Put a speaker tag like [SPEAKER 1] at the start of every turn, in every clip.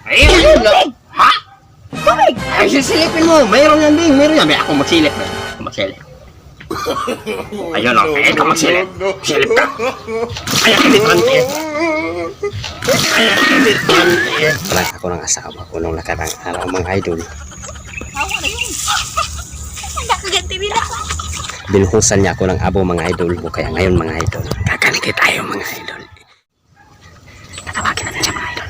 [SPEAKER 1] Ayun na. Ha?
[SPEAKER 2] Tubig!
[SPEAKER 1] Ay, sisilipin mo. Mayroon yan, Bing. Mayroon yan. May ako magsilip, Bing. Ako magsilip. Ayun o. Ay, ikaw magsilip. Silip ka. Ayan, litrante. Ayan, litrante.
[SPEAKER 3] Wala ako ng asawa ko nung nakarang araw mga idol.
[SPEAKER 2] Hawa na yun. Nakaganti nila.
[SPEAKER 3] Binuhusan niya ako ng abo mga idol. O kaya ngayon mga idol. Kakaniki tayo mga idol. Tatawagin natin siya mga idol.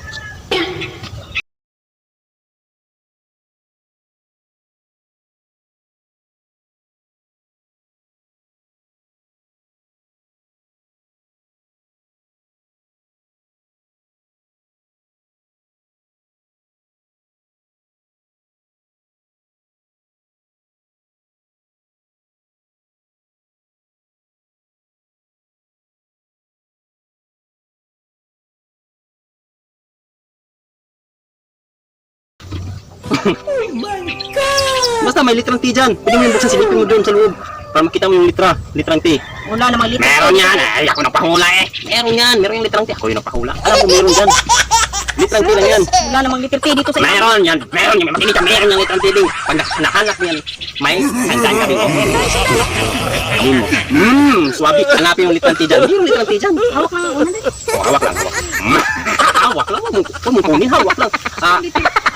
[SPEAKER 1] Basta may litrang tea dyan. Pwede mo yung buksan, silipin mo doon sa loob. Para makita mo yung litra. Litrang tea.
[SPEAKER 2] Wala namang liter.
[SPEAKER 1] Meron yan. Ay, ako nagpahula eh. Meron yan. Meron yung litrang tea. Ako yung nagpahula. Alam mo, meron dyan. Litrang tea lang yan.
[SPEAKER 2] Wala namang liter tea dito sa iyo.
[SPEAKER 1] Meron yan. Meron yan. Makinig ka. Meron yung litrang tea din. Pag nahanap mo yan, may handaan kami. Swabi. Hanapin yung litrang tea dyan. Meron litrang tea dyan.
[SPEAKER 2] Hawak lang ang una din.
[SPEAKER 1] Oh, hawak lang. Hawak lang. Huwag mo kunin. Hawak lang.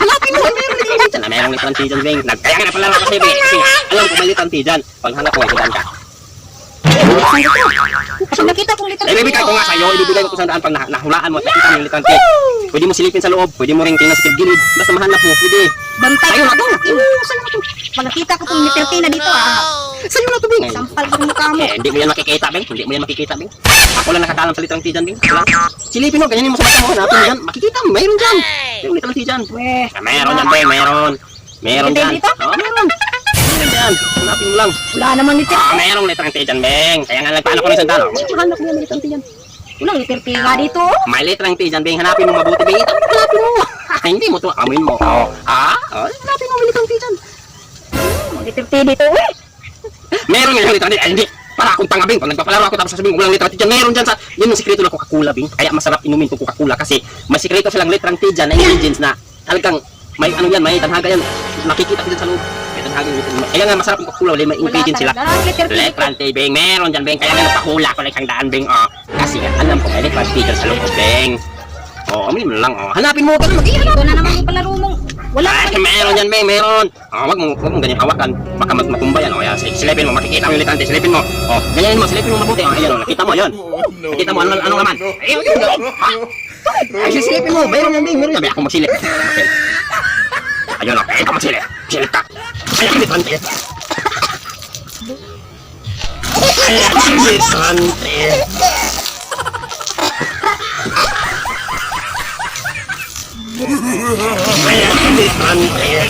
[SPEAKER 1] Hanapin mo. Meron litrang tea dyan. Meron litrang tea dyan, Bing. Kaya ka na pala kasi, Bing. Kasi alam ko may litrang tea dyan. Pag hanap mo, handaan ka.
[SPEAKER 2] Kasi nakita kong liter tea.
[SPEAKER 1] Ibibigay ko nga sa'yo, ibibigay ko kung saan pag nahulaan mo at nakita mo yung litrante. Pwede mo silipin sa loob, pwede mo ring tingnan sa gilid. Basta mahanap mo, pwede.
[SPEAKER 2] Bantay
[SPEAKER 1] Ayun,
[SPEAKER 2] ka
[SPEAKER 1] ako.
[SPEAKER 2] Sa'yo na to. Pag nakita ko itong liter tea na dito,
[SPEAKER 1] Sa'yo na to, Bing.
[SPEAKER 2] sampal ko ng mukha mo.
[SPEAKER 1] Hindi mo yan makikita, Bing. Hindi mo yan makikita, Bing. Ako lang nakakalam sa litrante dyan, Bing. Ako lang. Silipin mo, ganyan mo sa mata mo, hanapin mo dyan. Makikita mo, mayroon dyan. Yung litrante dyan.
[SPEAKER 2] Weh.
[SPEAKER 1] Meron dyan, Bing, mayroon. Meron
[SPEAKER 2] Hindi
[SPEAKER 1] dyan.
[SPEAKER 2] dito?
[SPEAKER 1] Oo, meron. Meron dyan. Hanapin mo lang.
[SPEAKER 2] Wala namang liter tea.
[SPEAKER 1] Merong litrante dyan, Bing. Kaya nga nagpaano ko ng isang talo. Hanap mo yan, may litrante dyan.
[SPEAKER 2] Walang liter tea nga dito.
[SPEAKER 1] May litrang tea dyan, Bing. Hanapin mo mabuti, Bing. Hanapin mo. Hindi mo ito. Amin mo. Hanapin mo, may litrang tea dyan.
[SPEAKER 2] Liter tea dito, eh.
[SPEAKER 1] Meron nga yung litrang tea. Ay, hindi. Para akong tanga, Bing. Pag nagpapalaro ako tapos sasabihin ko walang litrang tea dyan. Meron dyan sa... Yun yung sikreto ng Coca-Cola, Bing. Kaya masarap inumin itong Coca-Cola kasi may sikreto silang litrang tea dyan na ingredients na talagang may ano yan, may tanhaga yan. Nakikita ko dyan sa loob. May tanhaga yan. Kaya nga masarap yung Coca-Cola. May ingredients sila.
[SPEAKER 2] Wala talaga liter tea dito.
[SPEAKER 1] Litrang tea, Bing. Meron dyan, Bing. Kaya nga nagpahula ko lang 100, Bing. Kasi nga, alam ko may litrang tea dyan sa loob, Bing. Amin mo lang. Hanapin mo. Ganun, mag-ihanap.
[SPEAKER 2] Ito na naman yung palaro mong. Wala
[SPEAKER 1] Ay, meron yan, Bing. Meron. Wag mong ganyan hawakan. Baka matumbayan. Yan, silipin mo. Makikita mo yung litrang tea. Silipin mo. Ganyan mo. Silipin mo mabuti. Ayan, nakita mo. Yun. Nakita mo. Ano naman? Ayun, yun. Ay, silipin mo. Meron yan, Bing. Meron yan. Ako magsilip. Ayun, okay. Ikaw magsilip. Silip ka. Ayan, litrang tea. Ayan, litrang tea. Ayan, litrang tea.